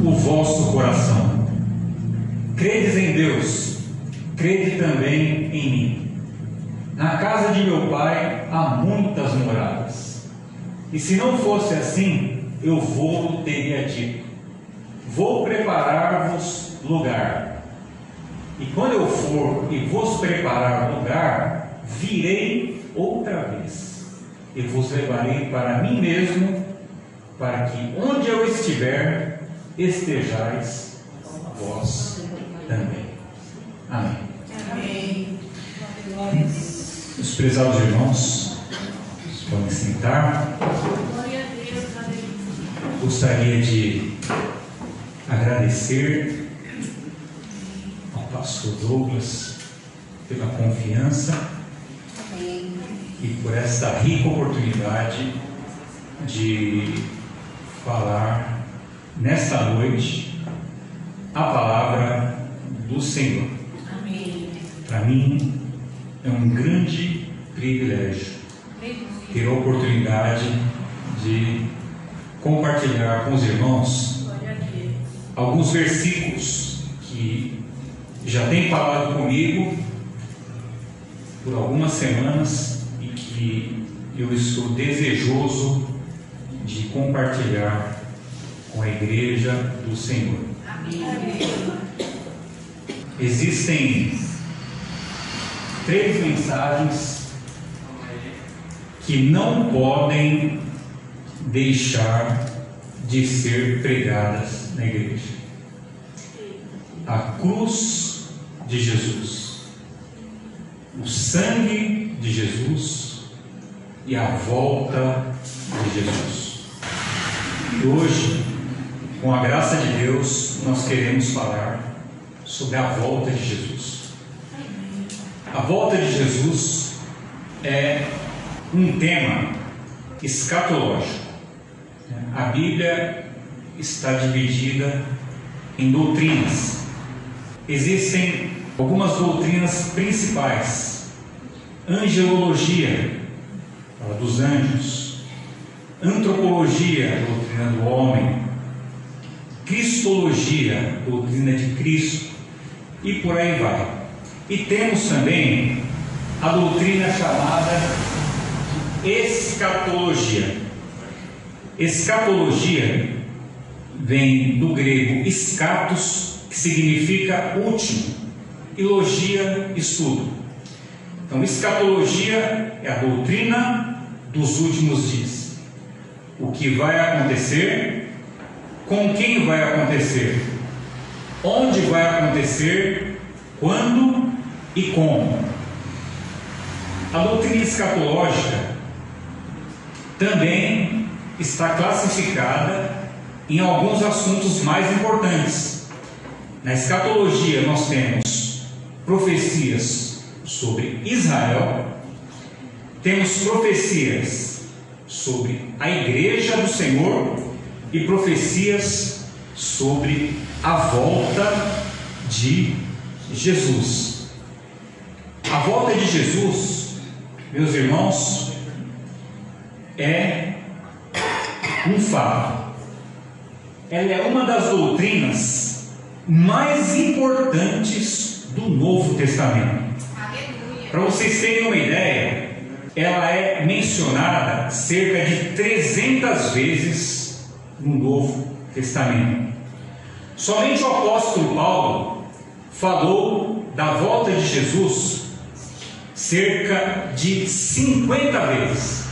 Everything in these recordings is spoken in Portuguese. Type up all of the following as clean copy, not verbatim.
o vosso coração. Credes em Deus, crede também em mim. Na casa de meu pai há muitas moradas, e se não fosse assim, eu vou teria dito: vou preparar-vos lugar. E quando eu for e vos preparar lugar, virei outra vez, e vos levarei para mim mesmo, para que onde eu estiver, estejais vós também. Amém. Amém. Os prezados irmãos, podem sentar. Gostaria de agradecer ao pastor Douglas pela confiança e por esta rica oportunidade de falar nesta noite a palavra do Senhor. Para mim é um grande privilégio ter a oportunidade de compartilhar com os irmãos alguns versículos que já têm falado comigo por algumas semanas e que eu estou desejoso de compartilhar com a igreja do Senhor. Existem 3 mensagens que não podem deixar de ser pregadas na igreja: a cruz de Jesus, o sangue de Jesus e a volta de Jesus. E hoje, com a graça de Deus, nós queremos falar sobre a volta de Jesus. A volta de Jesus é um tema escatológico. A Bíblia está dividida em doutrinas. Existem algumas doutrinas principais: angelologia, fala dos anjos; antropologia, doutrina do homem; cristologia, doutrina de Cristo, e por aí vai. E temos também a doutrina chamada de escatologia. Escatologia vem do grego escatos, que significa último, e logia, estudo. Então, escatologia é a doutrina dos últimos dias. O que vai acontecer, com quem vai acontecer, onde vai acontecer, quando e como. A doutrina escatológica também está classificada em alguns assuntos mais importantes. Na escatologia nós temos profecias sobre Israel, temos profecias sobre a igreja do Senhor e profecias sobre a volta de Jesus. A volta de Jesus, meus irmãos, é um fato. Ela é uma das doutrinas mais importantes do Novo Testamento. Para vocês terem uma ideia, ela é mencionada cerca de 300 vezes no Novo Testamento. Somente o apóstolo Paulo falou da volta de Jesus cerca de 50 vezes.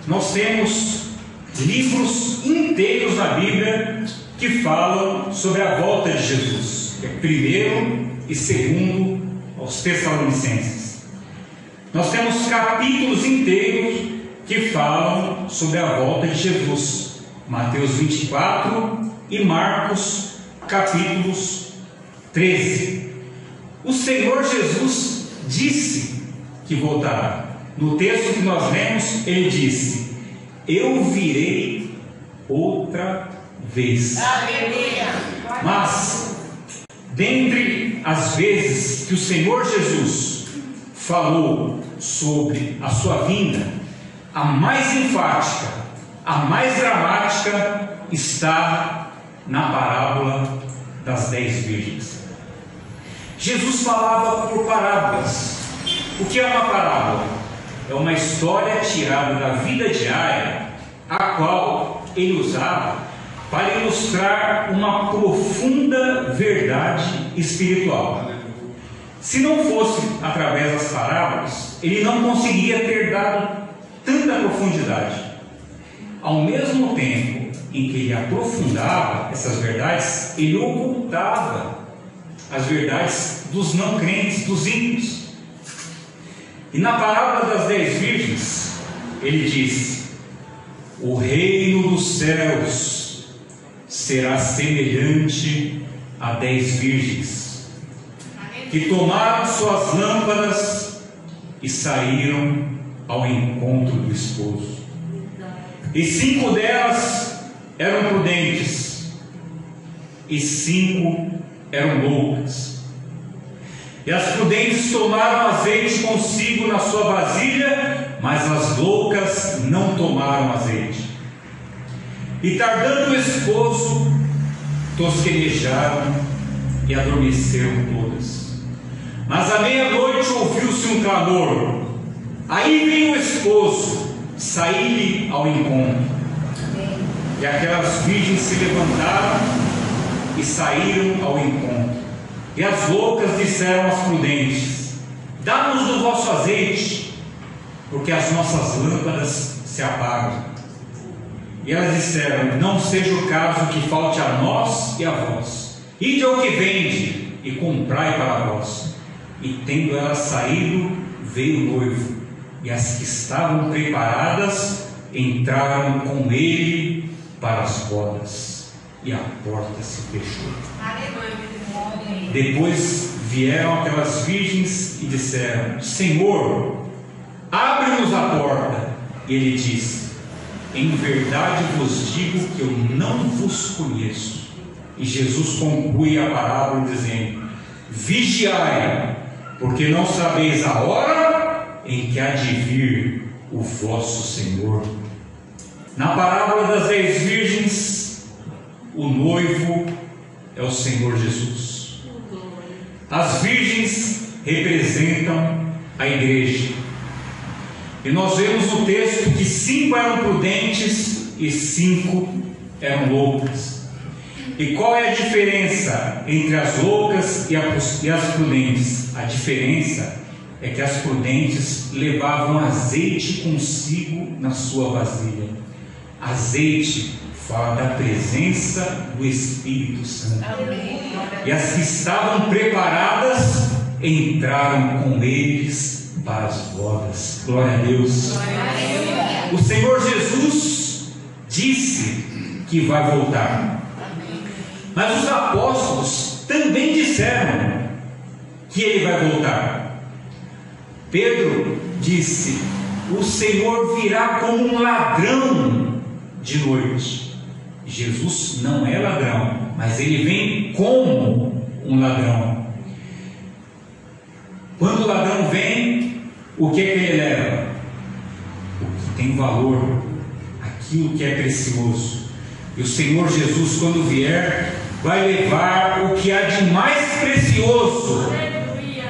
Nós temos livros inteiros na Bíblia que falam sobre a volta de Jesus, primeiro e segundo aos Tessalonicenses. Nós temos capítulos inteiros que falam sobre a volta de Jesus, Mateus 24 e Marcos capítulos 13. O Senhor Jesus disse que voltará. No texto que nós lemos, ele disse: eu virei outra vez. Aleluia. Mas, dentre as vezes que o Senhor Jesus falou sobre a sua vinda, a mais enfática, a mais dramática está na parábola das 10 virgens. Jesus falava por parábolas. O que é uma parábola? É uma história tirada da vida diária, a qual ele usava para ilustrar uma profunda verdade espiritual. Se não fosse através das parábolas, ele não conseguiria ter dado tanta profundidade. Ao mesmo tempo em que ele aprofundava essas verdades, ele ocultava as verdades dos não crentes, dos ímpios. E na parábola das 10 virgens, ele disse: o reino dos céus será semelhante a 10 virgens que tomaram suas lâmpadas e saíram ao encontro do esposo. E 5 delas eram prudentes e 5 eram loucas. E as prudentes tomaram azeite consigo na sua vasilha, mas as loucas não tomaram azeite. E tardando o esposo, tosquenejaram e adormeceram todas. Mas à meia-noite ouviu-se um clamor: aí vem o esposo, saí-lhe ao encontro. E aquelas virgens se levantaram e saíram ao encontro. E as loucas disseram às prudentes: dá-nos do vosso azeite, porque as nossas lâmpadas se apagam. E elas disseram: não seja o caso que falte a nós e a vós. Ide ao que vende e comprai para vós. E tendo elas saído, veio o noivo, e as que estavam preparadas entraram com ele para as bodas, e a porta se fechou. Depois vieram aquelas virgens e disseram: Senhor, abre-nos a porta. E ele disse: em verdade vos digo que eu não vos conheço. E Jesus conclui a parábola dizendo: vigiai, porque não sabeis a hora em que há de vir o vosso Senhor. Na parábola das 10 virgens, o noivo é o Senhor Jesus. As virgens representam a igreja. E nós vemos no texto que 5 eram prudentes e 5 eram loucas. E qual é a diferença entre as loucas e as prudentes? A diferença é que as prudentes levavam azeite consigo na sua vasilha. Azeite fala da presença do Espírito Santo. Amém. E as que estavam preparadas entraram com eles para as bodas. Glória a Deus. O Senhor Jesus disse que vai voltar. Mas os apóstolos também disseram que ele vai voltar. Pedro disse: o Senhor virá como um ladrão de noite. Jesus não é ladrão, mas ele vem como um ladrão. Quando o ladrão vem, o que é que ele leva? O que tem valor, aquilo que é precioso. E o Senhor Jesus, quando vier, vai levar o que há de mais precioso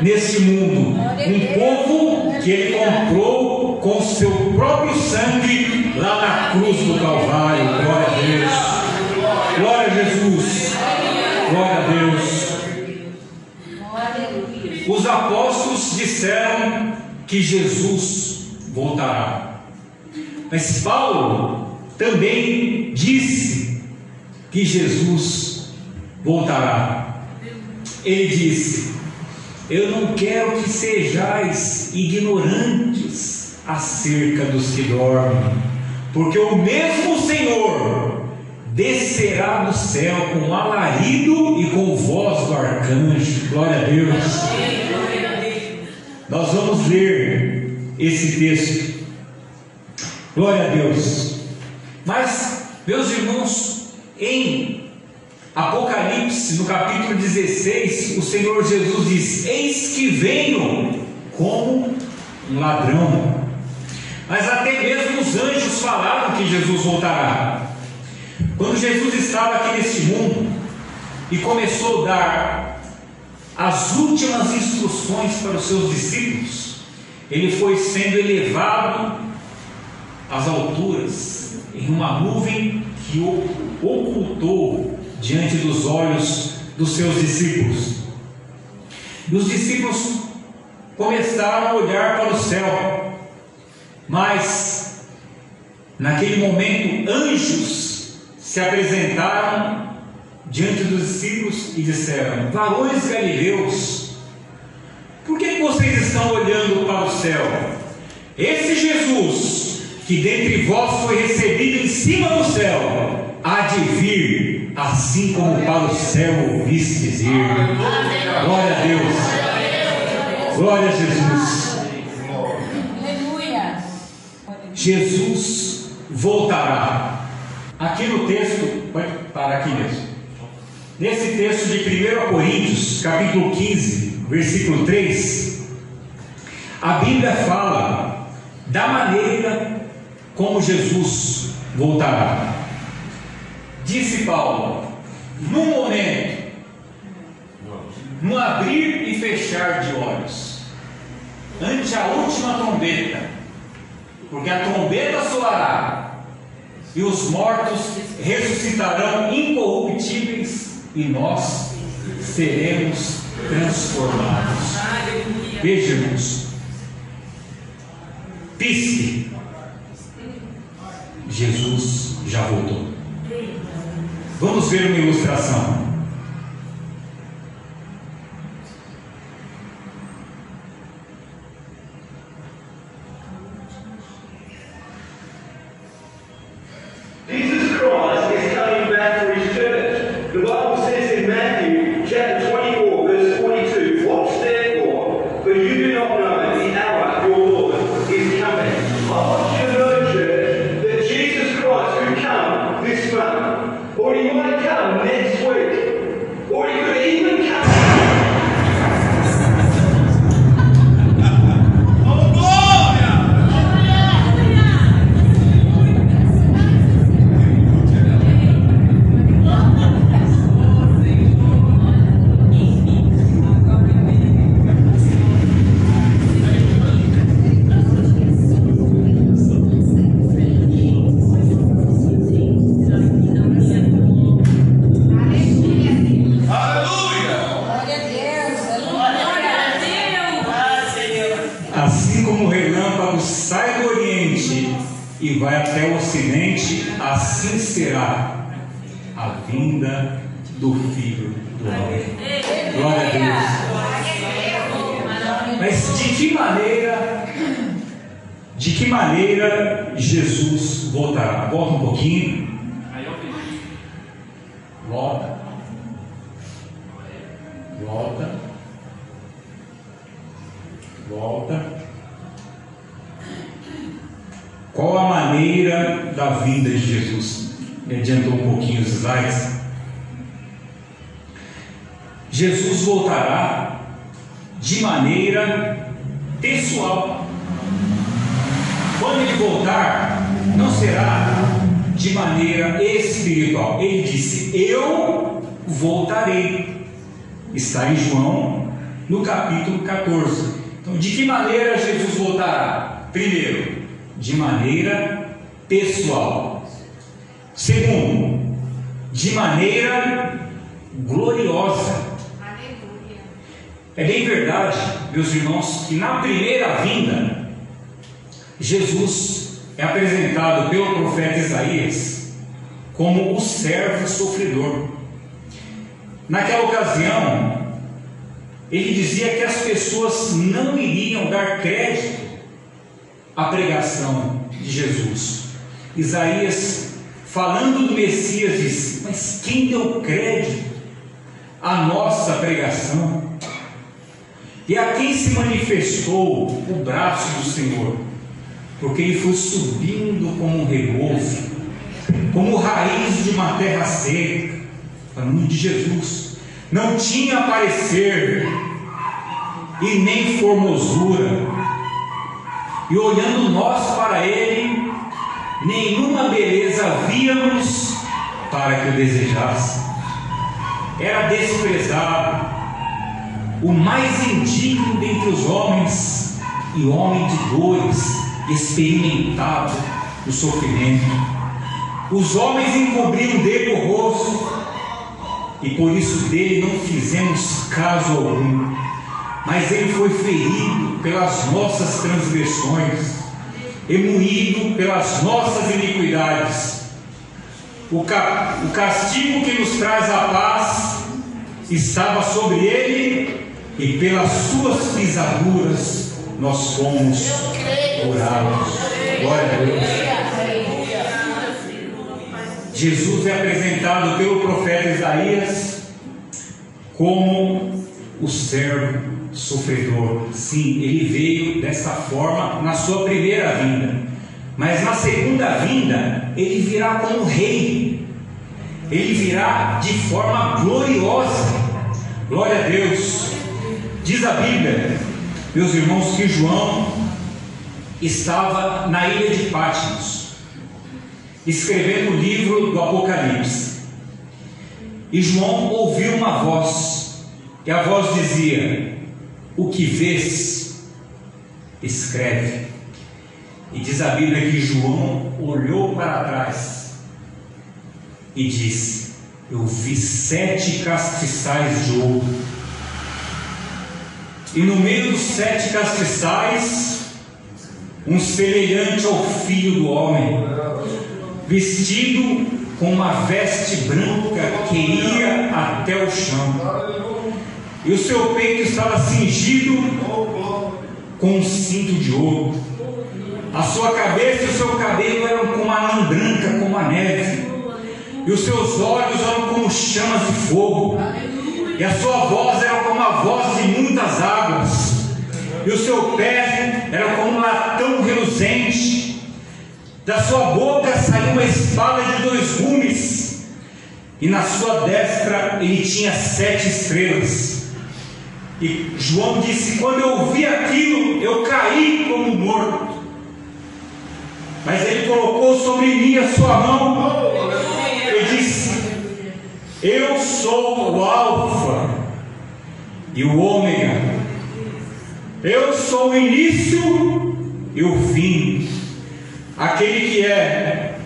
nesse mundo. Um povo que ele comprou com seu próprio sangue lá na cruz do Calvário. Glória a Deus. Glória a Jesus. Glória a Deus. Os apóstolos disseram que Jesus voltará. Mas Paulo também disse que Jesus voltará. Ele disse: eu não quero que sejais ignorantes acerca dos que dormem, porque o mesmo Senhor descerá do céu com alarido e com voz do arcanjo. Glória a Deus. Nós vamos ler esse texto. Glória a Deus. Mas, meus irmãos, em Apocalipse, no capítulo 16, o Senhor Jesus diz: eis que venho como um ladrão. Mas até mesmo os anjos falaram que Jesus voltará. Quando Jesus estava aqui neste mundo e começou a dar as últimas instruções para os seus discípulos, ele foi sendo elevado às alturas em uma nuvem que o ocultou diante dos olhos dos seus discípulos. E os discípulos começaram a olhar para o céu, mas naquele momento anjos se apresentaram diante dos discípulos e disseram: varões galileus, por que vocês estão olhando para o céu? Esse Jesus que dentre vós foi recebido em cima do céu há de vir, assim como para o céu o vistes ir. Glória a Deus, glória a Jesus. Jesus voltará. Aqui no texto, pode parar aqui mesmo. Nesse texto de 1 Coríntios, capítulo 15, versículo 3, a Bíblia fala da maneira como Jesus voltará. Disse Paulo: num momento, no abrir e fechar de olhos, ante a última trombeta, porque a trombeta soará e os mortos ressuscitarão incorruptíveis e nós seremos transformados. Veja, irmãos, pisque, Jesus já voltou. Vamos ver uma ilustração. Jesus Christ is coming back for his church. The Bible says in Matthew chapter 24 verse 42, watch therefore, for you do not know the hour your Lord is coming. I want you to know, church, that Jesus Christ could come this month, or he might come next week, or he could even come. Sai do Oriente e vai até o Ocidente, assim será a vinda do Filho do Homem. Glória a Deus. Mas de que maneira Jesus voltará? Volta um pouquinho. Volta. Qual a maneira da vinda de Jesus? Me adiantou um pouquinho os slides. Jesus voltará de maneira pessoal. Quando ele voltar, não será de maneira espiritual. Ele disse: eu voltarei. Está em João, no capítulo 14. Então, de que maneira Jesus voltará? Primeiro, de maneira pessoal. Segundo, de maneira gloriosa. Aleluia. É bem verdade, meus irmãos, que na primeira vinda, Jesus é apresentado pelo profeta Isaías como o servo sofredor. Naquela ocasião, ele dizia que as pessoas não iriam dar crédito à pregação de Jesus. Isaías, falando do Messias, disse: mas quem deu crédito à nossa pregação? E a quem se manifestou o braço do Senhor? Porque ele foi subindo como um rebozo, como raiz de uma terra seca. Falando de Jesus, não tinha parecer e nem formosura, e olhando nós para ele, nenhuma beleza víamos para que o desejasse. Era desprezado, o mais indigno dentre os homens, e homem de dores, experimentado o sofrimento. Os homens encobriam dele o rosto, e por isso dele não fizemos caso algum. Mas ele foi ferido pelas nossas transgressões e moído pelas nossas iniquidades. O castigo que nos traz a paz estava sobre ele, e pelas suas pisaduras nós fomos curados. Glória a Deus. Jesus é apresentado pelo profeta Isaías como o servo sofredor. Sim, ele veio dessa forma na sua primeira vinda, mas na segunda vinda ele virá como rei. Ele virá de forma gloriosa. Glória a Deus. Diz a Bíblia, meus irmãos, que João estava na ilha de Patmos, escrevendo o livro do Apocalipse. E João ouviu uma voz, e a voz dizia: o que vês, escreve. E diz a Bíblia que João olhou para trás e disse: eu vi 7 castiçais de ouro, e no meio dos 7 castiçais, um semelhante ao Filho do Homem, vestido com uma veste branca que ia até o chão, e o seu peito estava cingido com um cinto de ouro. A sua cabeça e o seu cabelo eram como a lã branca, como a neve, e os seus olhos eram como chamas de fogo, e a sua voz era como a voz de muitas águas, e o seu pé era como um latão reluzente. Da sua boca saiu uma espada de 2 gumes, e na sua destra ele tinha 7 estrelas. E João disse: quando eu vi aquilo, eu caí como morto. Mas ele colocou sobre mim a sua mão e disse: eu sou o Alfa e o Ômega, eu sou o início e o fim, aquele que é,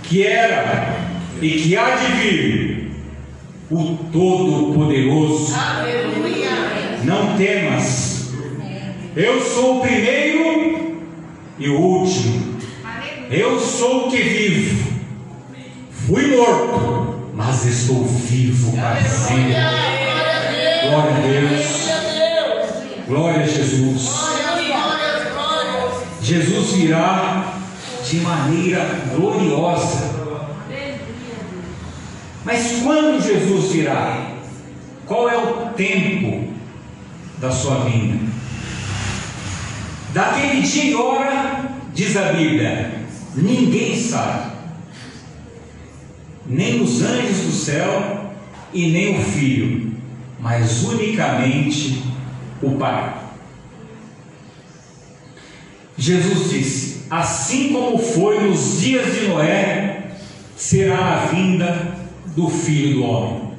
que era e que há de vir, o Todo-Poderoso. Não temas, eu sou o primeiro e o último, eu sou o que vivo. Fui morto, mas estou vivo para sempre. Glória a Deus. Glória a Jesus. Jesus virá de maneira gloriosa. Mas quando Jesus virá? Qual é o tempo da sua vinda? Daquele dia e hora, diz a Bíblia, ninguém sabe, nem os anjos do céu e nem o Filho, mas unicamente o Pai. Jesus disse: assim como foi nos dias de Noé, será a vinda do Filho do Homem.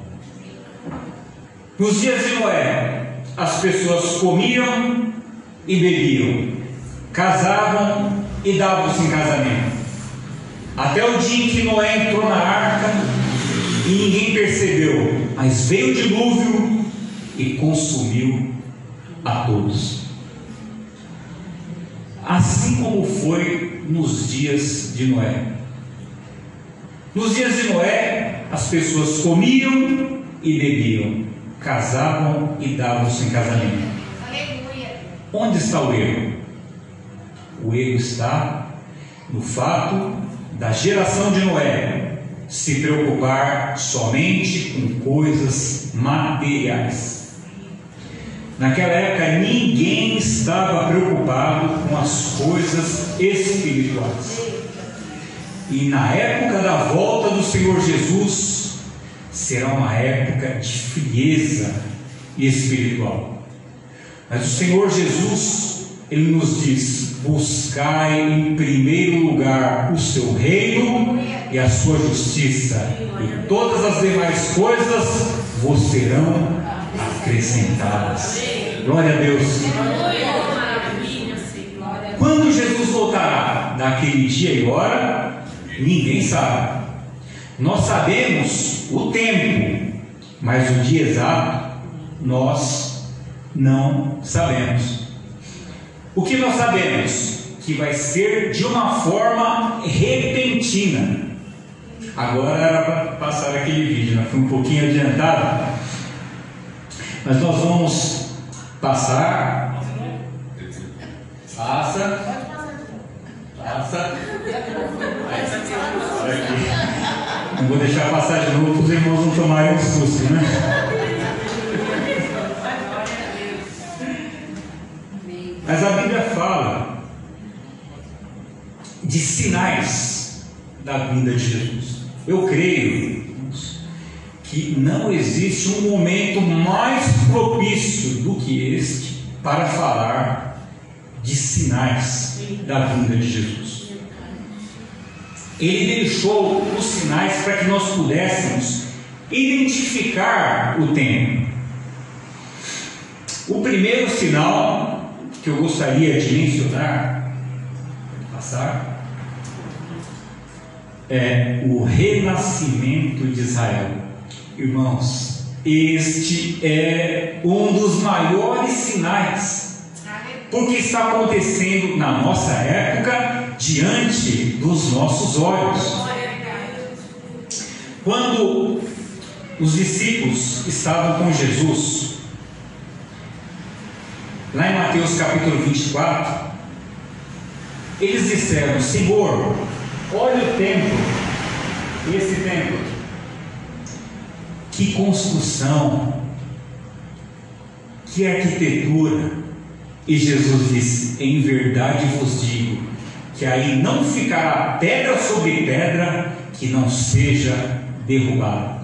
Nos dias de Noé, as pessoas comiam e bebiam, casavam e davam-se em casamento, até o dia em que Noé entrou na arca e ninguém percebeu, mas veio o dilúvio e consumiu a todos. Assim como foi nos dias de Noé. Nos dias de Noé, as pessoas comiam e bebiam, casavam e davam-se em casamento. Aleluia. Onde está o erro? O erro está no fato da geração de Noé se preocupar somente com coisas materiais. Naquela época ninguém estava preocupado com as coisas espirituais. E na época da volta do Senhor Jesus será uma época de frieza espiritual. Mas o Senhor Jesus ele nos diz: buscai em primeiro lugar o seu reino e a sua justiça, e todas as demais coisas vos serão acrescentadas. Glória a Deus. Quando Jesus voltará? Naquele dia e hora? Ninguém sabe. Nós sabemos o tempo, mas o dia exato nós não sabemos. O que nós sabemos? Que vai ser de uma forma repentina. Agora era para passar aquele vídeo, né? Foi um pouquinho adiantado, mas nós vamos passar. Passa. Não vou deixar passar de novo para os irmãos não tomarem um susto, né? Mas a Bíblia fala de sinais da vinda de Jesus. Eu creio que não existe um momento mais propício do que este para falar de sinais da vinda de Jesus. Ele deixou os sinais para que nós pudéssemos identificar o tempo. O primeiro sinal que eu gostaria de mencionar, é o renascimento de Israel. Irmãos, este é um dos maiores sinais, porque está acontecendo na nossa época, diante dos nossos olhos. Quando os discípulos estavam com Jesus, lá em Mateus capítulo 24, eles disseram: Senhor, olha o templo, esse templo, que construção, que arquitetura. E Jesus disse: em verdade vos digo, que aí não ficará pedra sobre pedra que não seja derrubada.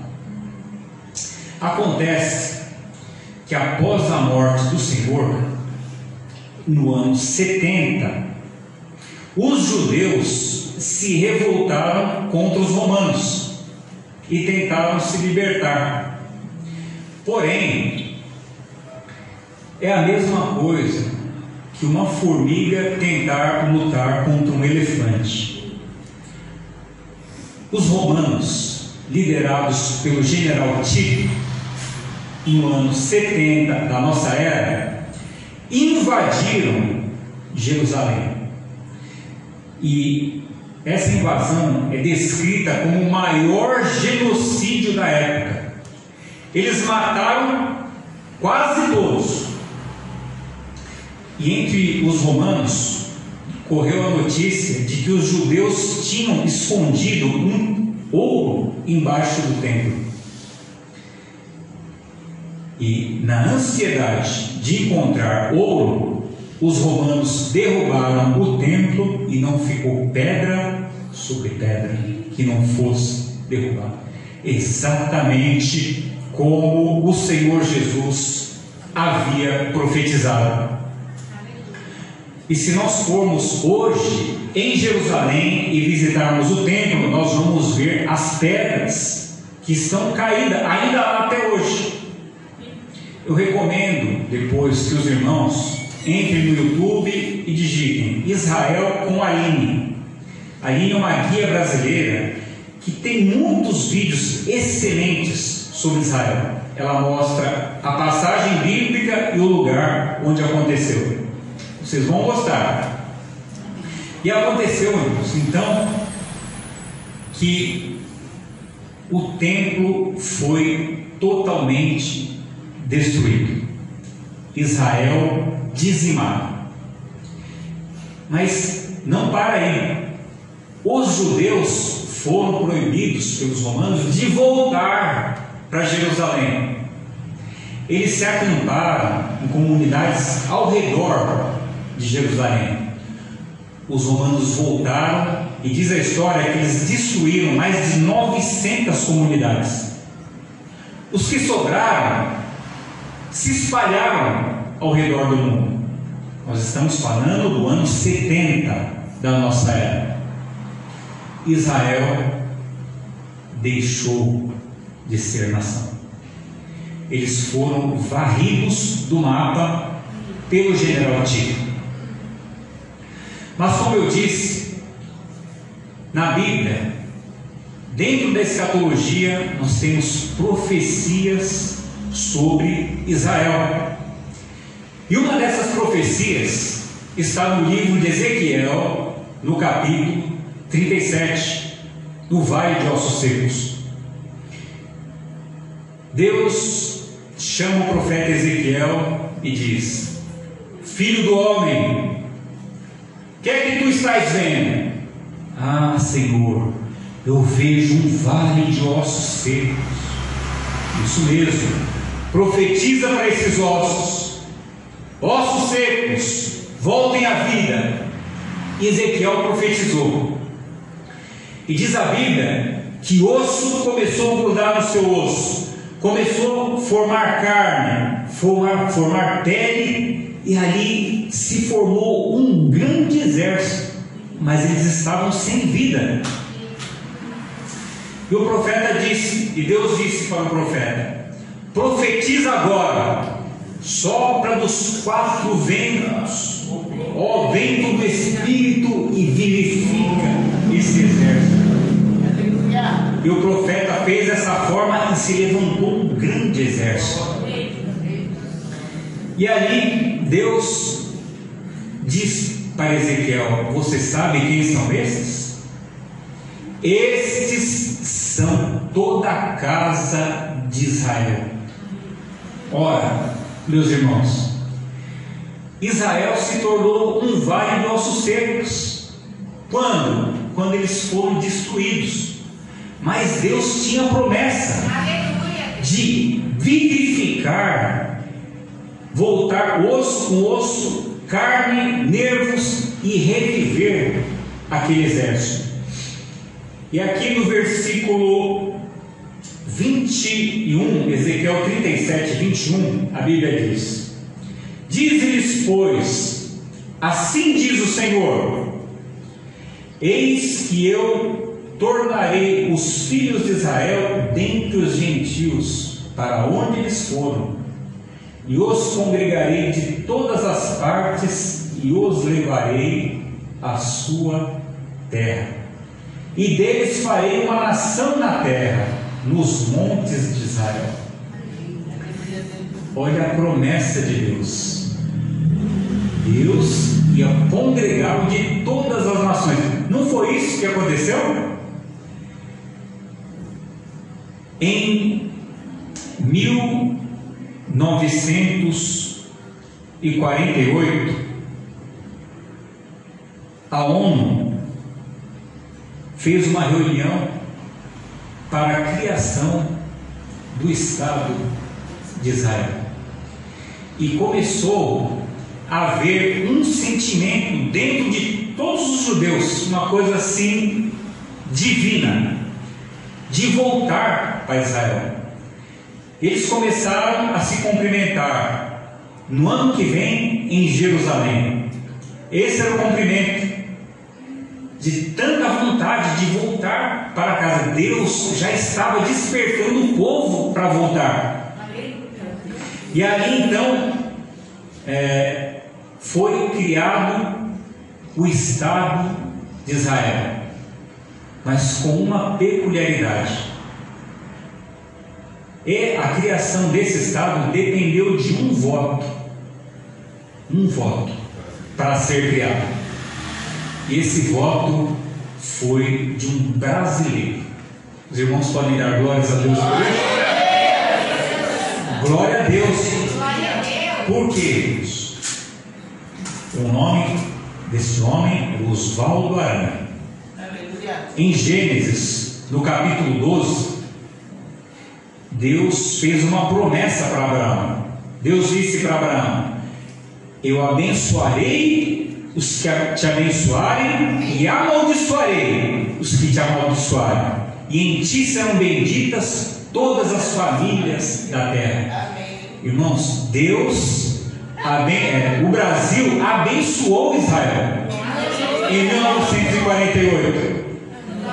Acontece que após a morte do Senhor, no ano 70, os judeus se revoltaram contra os romanos e tentaram se libertar. Porém, é a mesma coisa que uma formiga tentar lutar contra um elefante. Os romanos, liderados pelo general Tito, no ano 70 da nossa era, invadiram Jerusalém. E essa invasão é descrita como o maior genocídio da época. Eles mataram quase todos. E entre os romanos correu a notícia de que os judeus tinham escondido um ouro embaixo do templo. E na ansiedade de encontrar ouro, os romanos derrubaram o templo e não ficou pedra sobre pedra que não fosse derrubada. Exatamente como o Senhor Jesus havia profetizado. E se nós formos hoje em Jerusalém e visitarmos o templo, nós vamos ver as pedras que estão caídas ainda lá até hoje. Eu recomendo depois que os irmãos entrem no YouTube e digitem Israel com Aline. Aline é uma guia brasileira que tem muitos vídeos excelentes sobre Israel. Ela mostra a passagem bíblica e o lugar onde aconteceu. Vocês vão gostar. E aconteceu, irmãos, então, que o templo foi totalmente destruído. Israel dizimado. Mas não para aí. Os judeus foram proibidos pelos romanos de voltar para Jerusalém. Eles se acamparam em comunidades ao redor de Jerusalém. Os romanos voltaram e diz a história que eles destruíram mais de 900 comunidades. Os que sobraram se espalharam ao redor do mundo. Nós estamos falando do ano 70 da nossa era. Israel deixou de ser nação. Eles foram varridos do mapa pelo general Tito. Mas como eu disse, na Bíblia, dentro da escatologia, nós temos profecias sobre Israel. E uma dessas profecias está no livro de Ezequiel, no capítulo 37, no Vale de Ossos Secos. Deus chama o profeta Ezequiel e diz: Filho do homem, o que é que tu estás vendo? Ah, Senhor, eu vejo um vale de ossos secos. Isso mesmo, profetiza para esses ossos: ossos secos, voltem à vida. E Ezequiel profetizou. E diz a Bíblia que osso começou a grudar no seu osso, começou a formar carne, formar pele, e ali se formou um grande exército, mas eles estavam sem vida. E o profeta disse, e Deus disse para o profeta: profetiza agora, sopra dos quatro ventos, ó vento do Espírito, e vivifica esse exército. E o profeta fez dessa forma e se levantou um grande exército. E ali Deus diz para Ezequiel: você sabe quem são estes? Estes são toda a casa de Israel. Ora, meus irmãos, Israel se tornou um vale de ossos secos. Quando? Quando eles foram destruídos. Mas Deus tinha a promessa de vivificar, voltar osso com osso, carne, nervos, e reviver aquele exército. E aqui no versículo 21, Ezequiel 37, 21, a Bíblia diz: diz-lhes, pois, assim diz o Senhor: eis que eu tornarei os filhos de Israel dentre os gentios, para onde eles foram, e os congregarei de todas as partes, e os levarei à sua terra, e deles farei uma nação na terra, nos montes de Israel. Olha a promessa de Deus. Deus ia congregá-lo de todas as nações. Não foi isso que aconteceu? Em 1948, a ONU fez uma reunião para a criação do Estado de Israel, e começou a haver um sentimento dentro de todos os judeus, uma coisa assim divina, de voltar para Israel. Eles começaram a se cumprimentar no ano que vem em Jerusalém. Esse era o cumprimento, de tanta vontade de voltar para casa. Deus já estava despertando o povo para voltar. E ali então foi criado o Estado de Israel, mas com uma peculiaridade. E a criação desse Estado dependeu de um voto para ser criado. E esse voto foi de um brasileiro. Os irmãos podem dar glórias a Deus por isso? Glória a Deus. Por quê? O nome desse homem é Oswaldo Aranha. Em Gênesis, no capítulo 12, Deus fez uma promessa para Abraão. Deus disse para Abraão: eu abençoarei os que te abençoarem, e amaldiçoarei os que te amaldiçoarem, e em ti serão benditas todas as famílias da terra. Amém. Irmãos, Deus o Brasil abençoou Israel em 1948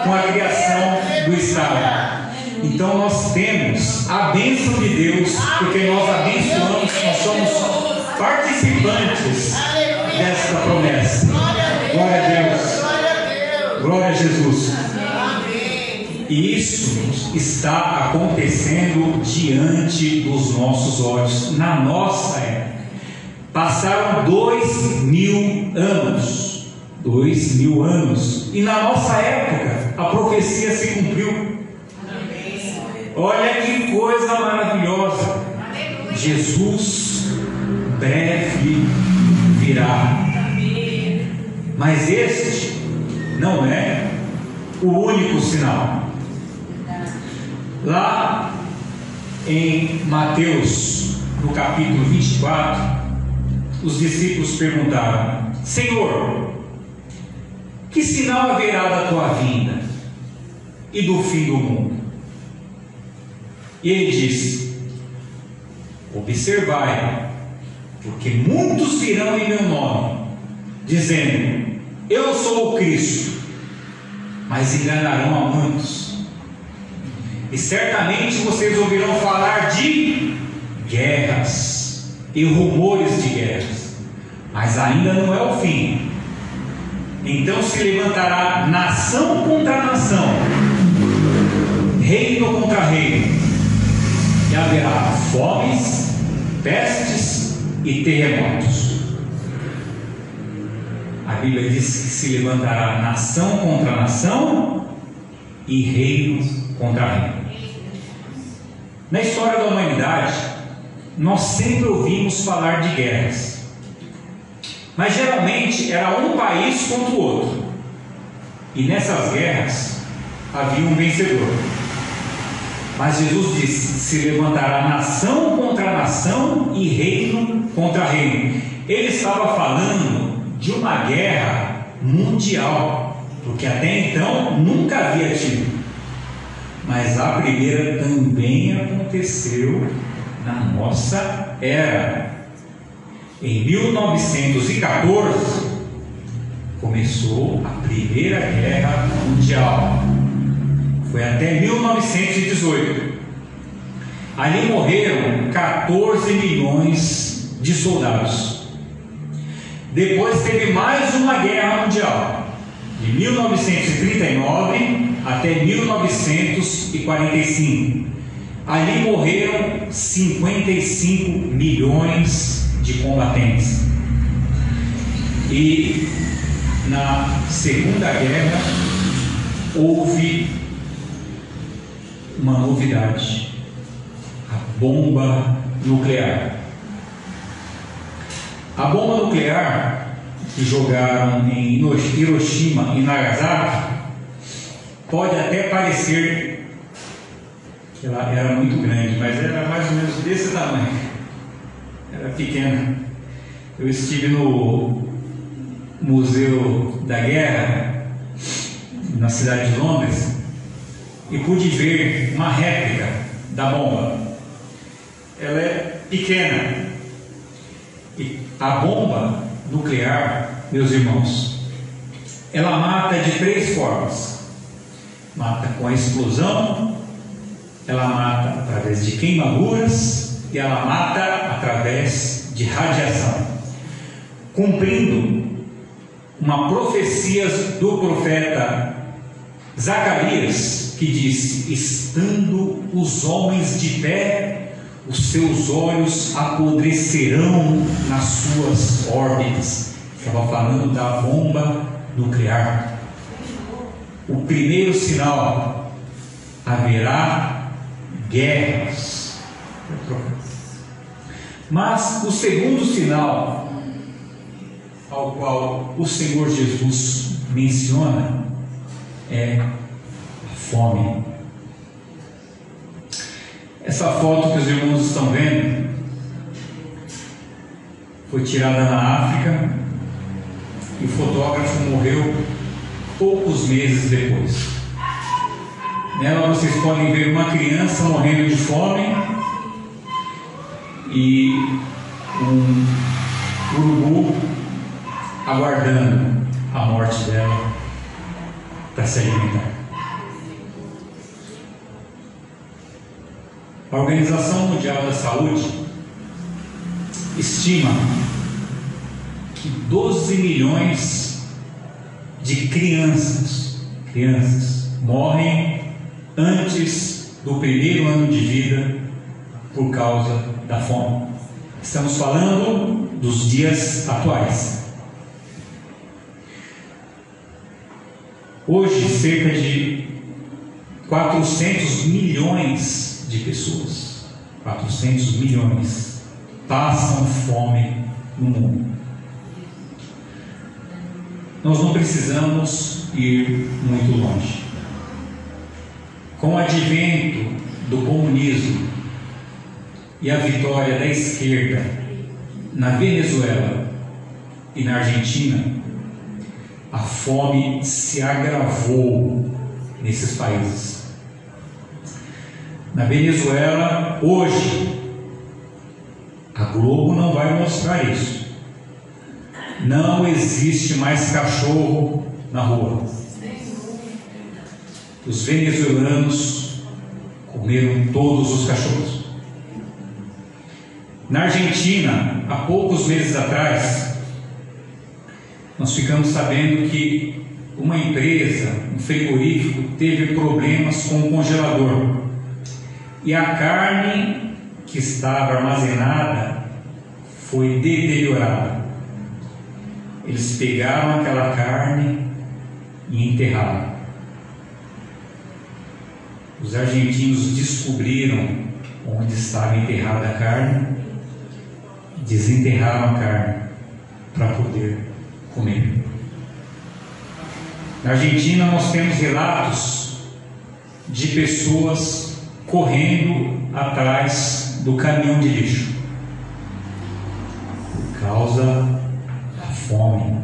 com a criação do Estado. Então nós temos a bênção de Deus, porque nós abençoamos, nós somos participantes desta promessa. Glória a Deus, glória a Jesus. E isso está acontecendo diante dos nossos olhos, na nossa época. Passaram 2000 anos, 2000 anos, e na nossa época a profecia se cumpriu. Olha que coisa maravilhosa! Jesus breve virá. Mas este não é o único sinal. Lá em Mateus, no capítulo 24, os discípulos perguntaram: Senhor, que sinal haverá da tua vinda e do fim do mundo? E ele disse: observai, porque muitos virão em meu nome, dizendo: eu sou o Cristo, mas enganarão a muitos. E certamente vocês ouvirão falar de guerras e rumores de guerras, mas ainda não é o fim. Então se levantará nação contra nação, reino contra reino, e haverá fomes, pestes e terremotos. A Bíblia diz que se levantará nação contra nação e reino contra reino. Na história da humanidade, nós sempre ouvimos falar de guerras, mas geralmente era um país contra o outro, e nessas guerras havia um vencedor. Mas Jesus disse: se levantará nação contra nação e reino contra reino. Ele estava falando de uma guerra mundial, porque até então nunca havia tido. Mas a primeira também aconteceu na nossa era. Em 1914 começou a Primeira Guerra Mundial. Foi até 1918. Ali morreram 14 milhões de soldados. Depois teve mais uma guerra mundial, de 1939 até 1945. Ali morreram 55 milhões de combatentes. E na Segunda Guerra houve uma novidade: a bomba nuclear. A bomba nuclear que jogaram em Hiroshima e Nagasaki pode até parecer que ela era muito grande, mas era mais ou menos desse tamanho, era pequena. Eu estive no Museu da Guerra na cidade de Londres e pude ver uma réplica da bomba. Ela é pequena. E a bomba nuclear, meus irmãos, ela mata de 3 formas: mata com a explosão, ela mata através de queimaduras e ela mata através de radiação, cumprindo uma profecia do profeta Zacarias, que disse: estando os homens de pé, os seus olhos apodrecerão nas suas órbitas. Estava falando da bomba nuclear. O primeiro sinal: haverá guerras. Mas o segundo sinal ao qual o Senhor Jesus menciona é a fome. Essa foto que os irmãos estão vendo foi tirada na África e o fotógrafo morreu poucos meses depois. Nela vocês podem ver uma criança morrendo de fome e um urubu aguardando a morte dela para se alimentar. A Organização Mundial da Saúde estima que 12 milhões de crianças morrem antes do primeiro ano de vida por causa da fome. Estamos falando dos dias atuais. Hoje, cerca de 400 milhões de pessoas, 400 milhões, passam fome no mundo. Nós não precisamos ir muito longe. Com o advento do comunismo e a vitória da esquerda na Venezuela e na Argentina, a fome se agravou nesses países. Na Venezuela, hoje, a Globo não vai mostrar isso. Não existe mais cachorro na rua. Os venezuelanos comeram todos os cachorros. Na Argentina, há poucos meses atrás, nós ficamos sabendo que uma empresa, um frigorífico, teve problemas com o congelador. E a carne que estava armazenada foi deteriorada. Eles pegaram aquela carne e enterraram. Os argentinos descobriram onde estava enterrada a carne, desenterraram a carne para poder comer. Na Argentina nós temos relatos de pessoas correndo atrás do caminhão de lixo por causa da fome.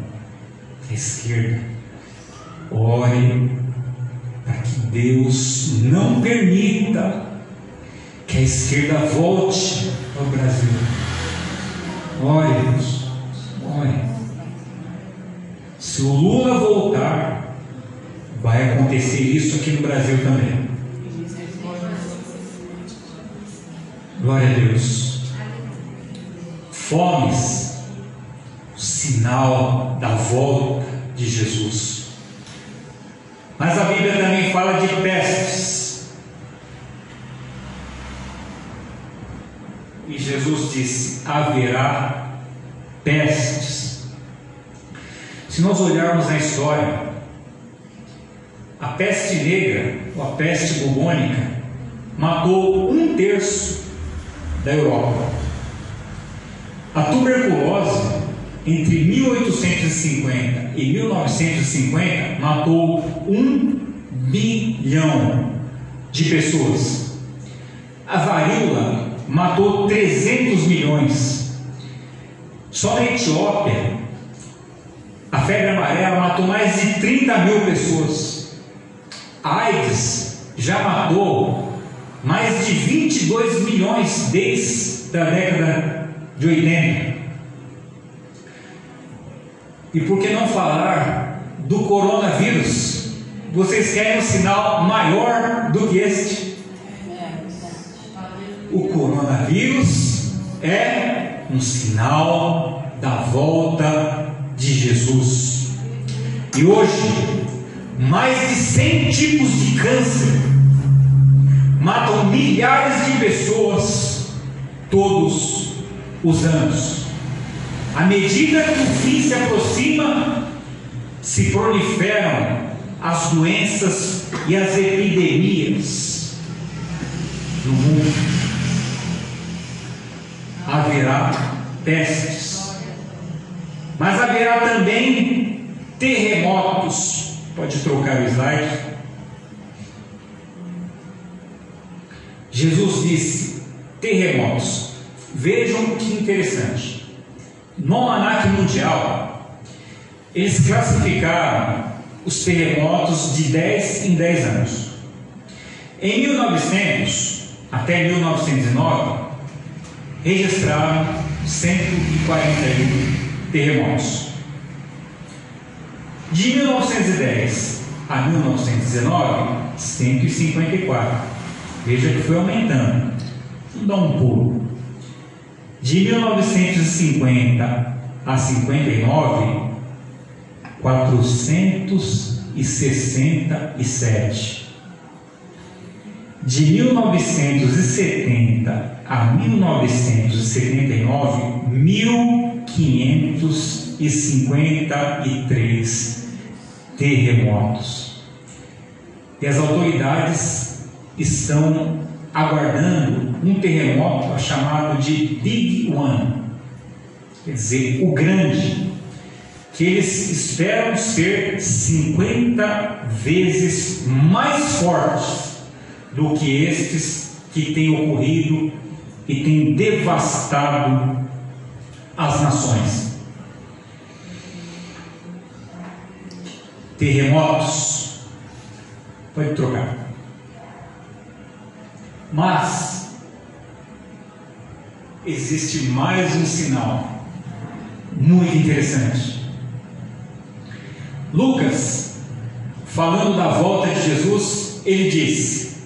A esquerda, ore para que Deus não permita que a esquerda volte ao Brasil. Ore, Deus, ore. Se o Lula voltar, vai acontecer isso aqui no Brasil também. Glória a Deus. Fomes, sinal da volta de Jesus. Mas a Bíblia também fala de pestes. E Jesus disse: haverá pestes. Se nós olharmos na história, a peste negra, ou a peste bubônica, matou 1/3 da Europa. A tuberculose, entre 1850 e 1950, matou 1 bilhão de pessoas. A varíola matou 300 milhões. Só na Etiópia, a febre amarela matou mais de 30 mil pessoas. A AIDS já matou mais de 22 milhões desde a década de 80. E por que não falar do coronavírus? Vocês querem um sinal maior do que este? O coronavírus é um sinal da volta de Jesus. E hoje, mais de 100 tipos de câncer matam milhares de pessoas todos os anos. À medida que o fim se aproxima, se proliferam as doenças e as epidemias no mundo. Haverá pestes, mas haverá também terremotos. Pode trocar o slide. Jesus disse: terremotos. Vejam que interessante. No Almanaque Mundial, eles classificaram os terremotos de 10 em 10 anos. Em 1900 até 1909, registraram 141. terremotos. De 1910 a 1919, 154. Veja que foi aumentando. Vamos dar um pulo. De 1950 a 59, 467. De 1970 a 1979, 1553 terremotos. E as autoridades estão aguardando um terremoto chamado de Big One, quer dizer, o grande, que eles esperam ser 50 vezes mais fortes do que estes que têm ocorrido e têm devastado as nações. Terremotos, pode trocar. Mas existe mais um sinal muito interessante. Lucas, falando da volta de Jesus, ele diz: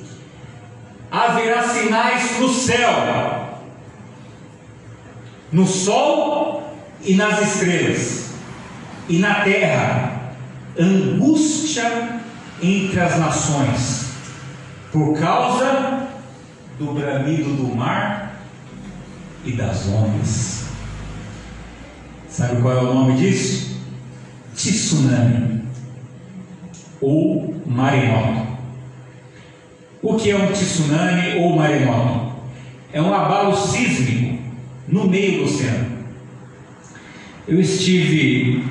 haverá sinais no céu, no sol e nas estrelas, e na terra angústia entre as nações, por causa do bramido do mar e das ondas. Sabe qual é o nome disso? Tsunami ou maremoto. O que é um tsunami ou maremoto? É um abalo sísmico no meio do oceano. Eu estive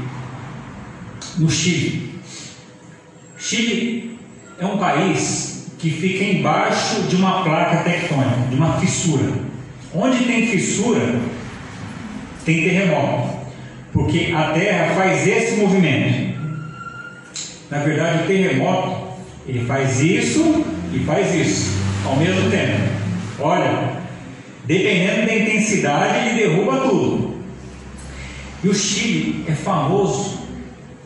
no Chile. Chile é um país que fica embaixo de uma placa tectônica, de uma fissura. Onde tem fissura, tem terremoto, porque a Terra faz esse movimento. Na verdade, o terremoto, ele faz isso e faz isso ao mesmo tempo. Olha, dependendo da intensidade, ele derruba tudo. E o Chile é famoso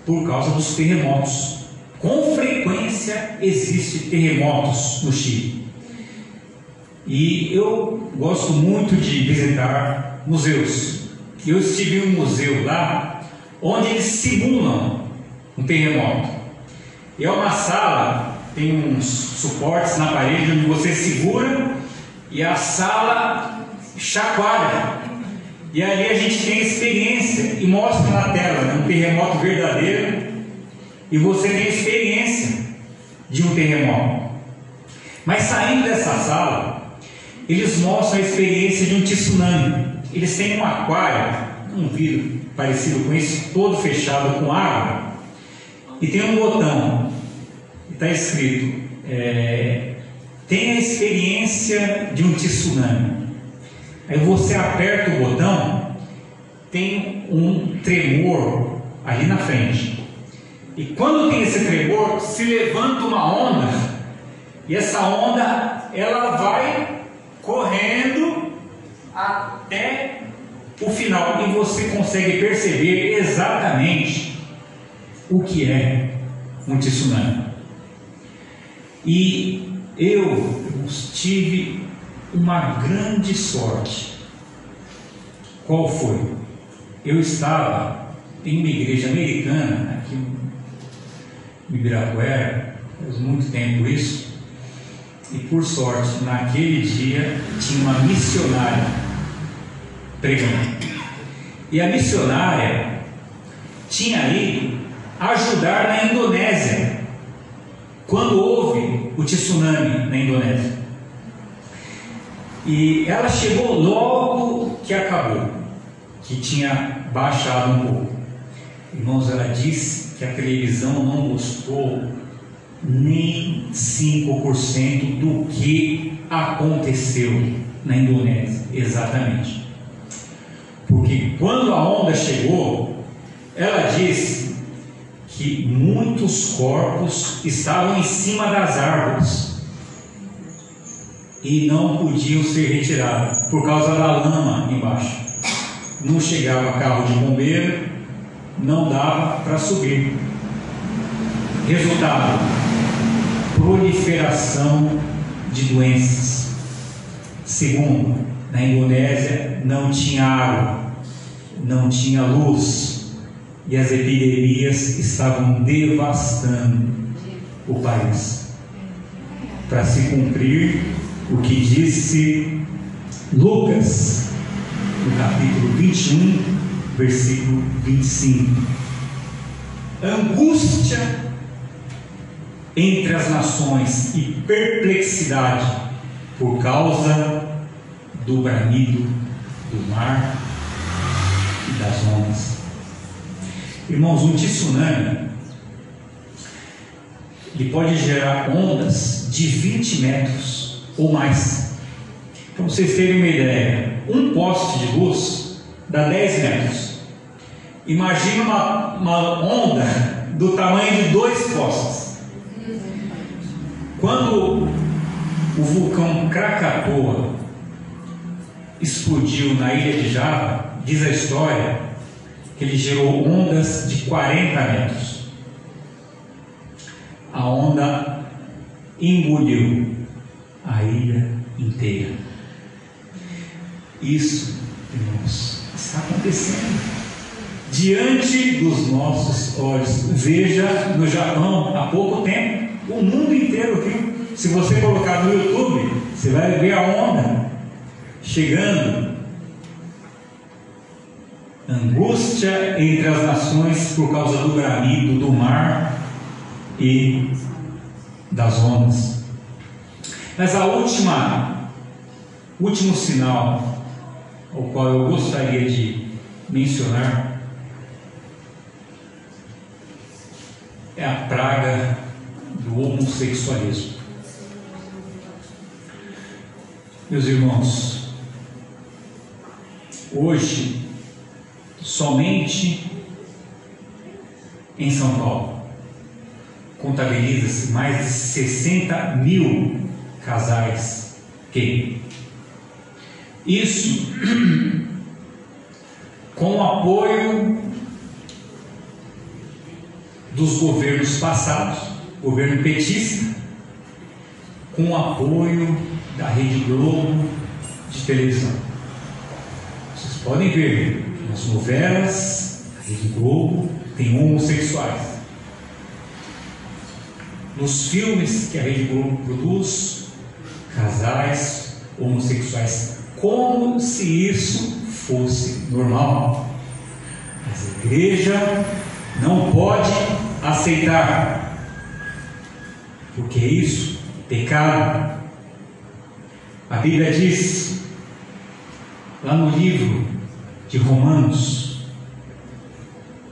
por causa dos terremotos. Com frequência existem terremotos no Chile. E eu gosto muito de visitar museus. Eu estive em um museu lá, onde eles simulam um terremoto. É uma sala, tem uns suportes na parede onde você segura e a sala chacoalha. E ali a gente tem experiência e mostra na tela um terremoto verdadeiro. E você tem experiência de um terremoto. Mas saindo dessa sala, eles mostram a experiência de um tsunami. Eles têm um aquário, um vidro parecido com esse, todo fechado com água, e tem um botão, e está escrito: tem a experiência de um tsunami. Aí você aperta o botão, tem um tremor ali na frente. E quando tem esse tremor, se levanta uma onda, e essa onda ela vai correndo até o final, e você consegue perceber exatamente o que é um tsunami. E eu tive uma grande sorte. Qual foi? Eu estava em uma igreja americana aqui em Ibirapuera, faz muito tempo isso, e por sorte naquele dia tinha uma missionária pregando, e a missionária tinha ido ajudar na Indonésia quando houve o tsunami na Indonésia, e ela chegou logo que acabou, que tinha baixado um pouco. Irmãos, ela disse que a televisão não mostrou nem 5% do que aconteceu na Indonésia, exatamente. Porque quando a onda chegou, ela disse que muitos corpos estavam em cima das árvores e não podiam ser retirados por causa da lama embaixo. não chegava carro de bombeiro, não dava para subir. Resultado: proliferação de doenças. Segundo, na Indonésia não tinha água, não tinha luz, e as epidemias estavam devastando o país. Para se cumprir o que disse Lucas, no capítulo 21, versículo 25. Angústia entre as nações e perplexidade por causa do bramido do mar e das ondas. Irmãos, um tsunami ele pode gerar ondas de 20 metros ou mais. Para vocês terem uma ideia, um poste de luz dá 10 metros. Imagina uma onda do tamanho de 2 postes. Quando o vulcão Krakatoa explodiu na ilha de Java, diz a história que ele gerou ondas de 40 metros. A onda engoliu a ilha inteira. Isso, irmãos, está acontecendo diante dos nossos olhos. Veja no Japão, há pouco tempo, o mundo inteiro viu. Se você colocar no YouTube, você vai ver a onda chegando. Angústia entre as nações por causa do bramido do mar e das ondas. Mas último sinal ao qual eu gostaria de mencionar é a praga do homossexualismo. Meus irmãos, hoje, somente em São Paulo, contabiliza-se mais de 60 mil casais gay. Isso com o apoio dos governos passados, governo petista, com o apoio da Rede Globo de televisão. Vocês podem ver que nas novelas da Rede Globo tem homossexuais. Nos filmes que a Rede Globo produz, casais homossexuais, como se isso fosse normal. Mas a igreja não pode aceitar, porque isso é pecado. A Bíblia diz, lá no livro de Romanos,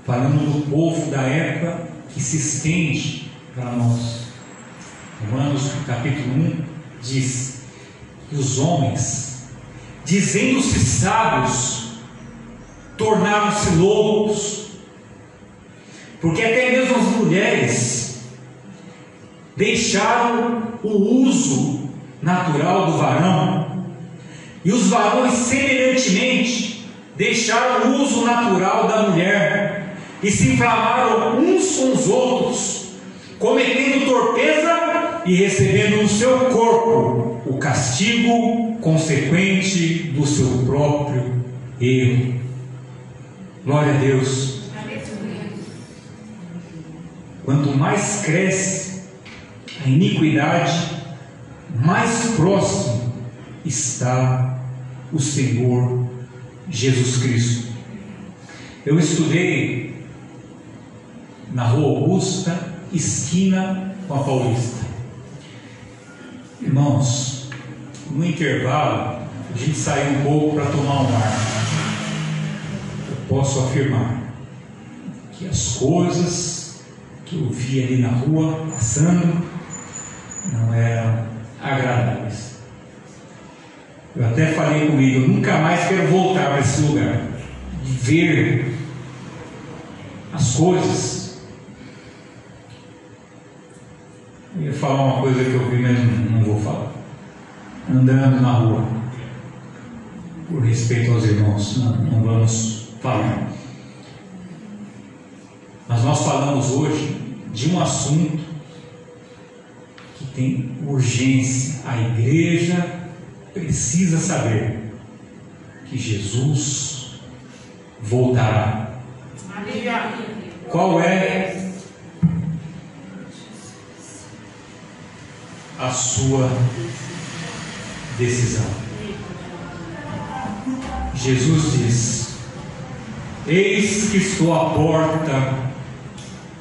falando do povo da época que se estende para nós. Romanos capítulo 1 diz que os homens, dizendo-se sábios, tornaram-se loucos, porque até mesmo as mulheres deixaram o uso natural do varão, e os varões semelhantemente deixaram o uso natural da mulher, e se inflamaram uns com os outros, cometendo torpeza e recebendo no seu corpo o castigo consequente do seu próprio erro. Glória a Deus. Quanto mais cresce a iniquidade, mais próximo está o Senhor Jesus Cristo. Eu estudei na Rua Augusta, esquina com a Paulista. Irmãos, no intervalo, a gente saiu um pouco para tomar um ar. Eu posso afirmar que as coisas que eu vi ali na rua, passando, não eram agradáveis. Eu até falei comigo, eu nunca mais quero voltar para esse lugar, de ver as coisas. Eu ia falar uma coisa que eu vi, mas não vou falar. Andando na rua, por respeito aos irmãos, não vamos falar. Mas nós falamos hoje de um assunto que tem urgência. A igreja precisa saber que Jesus voltará. Qual é a sua decisão? Jesus diz: eis que estou à porta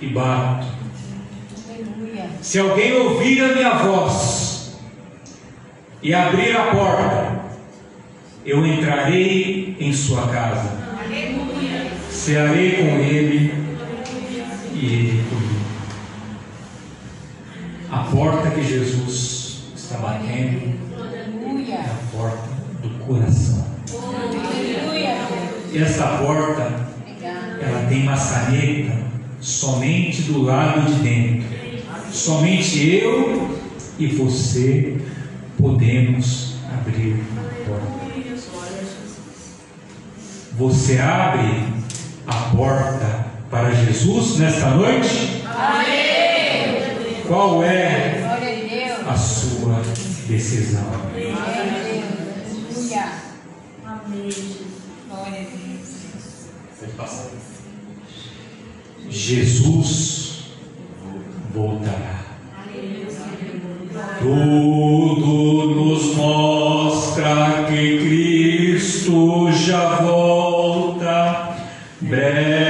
e bato. Se alguém ouvir a minha voz e abrir a porta, eu entrarei em sua casa, cearei com ele e ele comigo. A porta que Jesus está batendo é a porta do coração. E essa porta, ela tem maçaneta somente do lado de dentro. Somente eu e você podemos abrir a porta. Você abre a porta para Jesus nesta noite? Amém. Qual é a sua decisão? Pode passar. Jesus voltará. Tudo nos mostra que Cristo já volta. Breve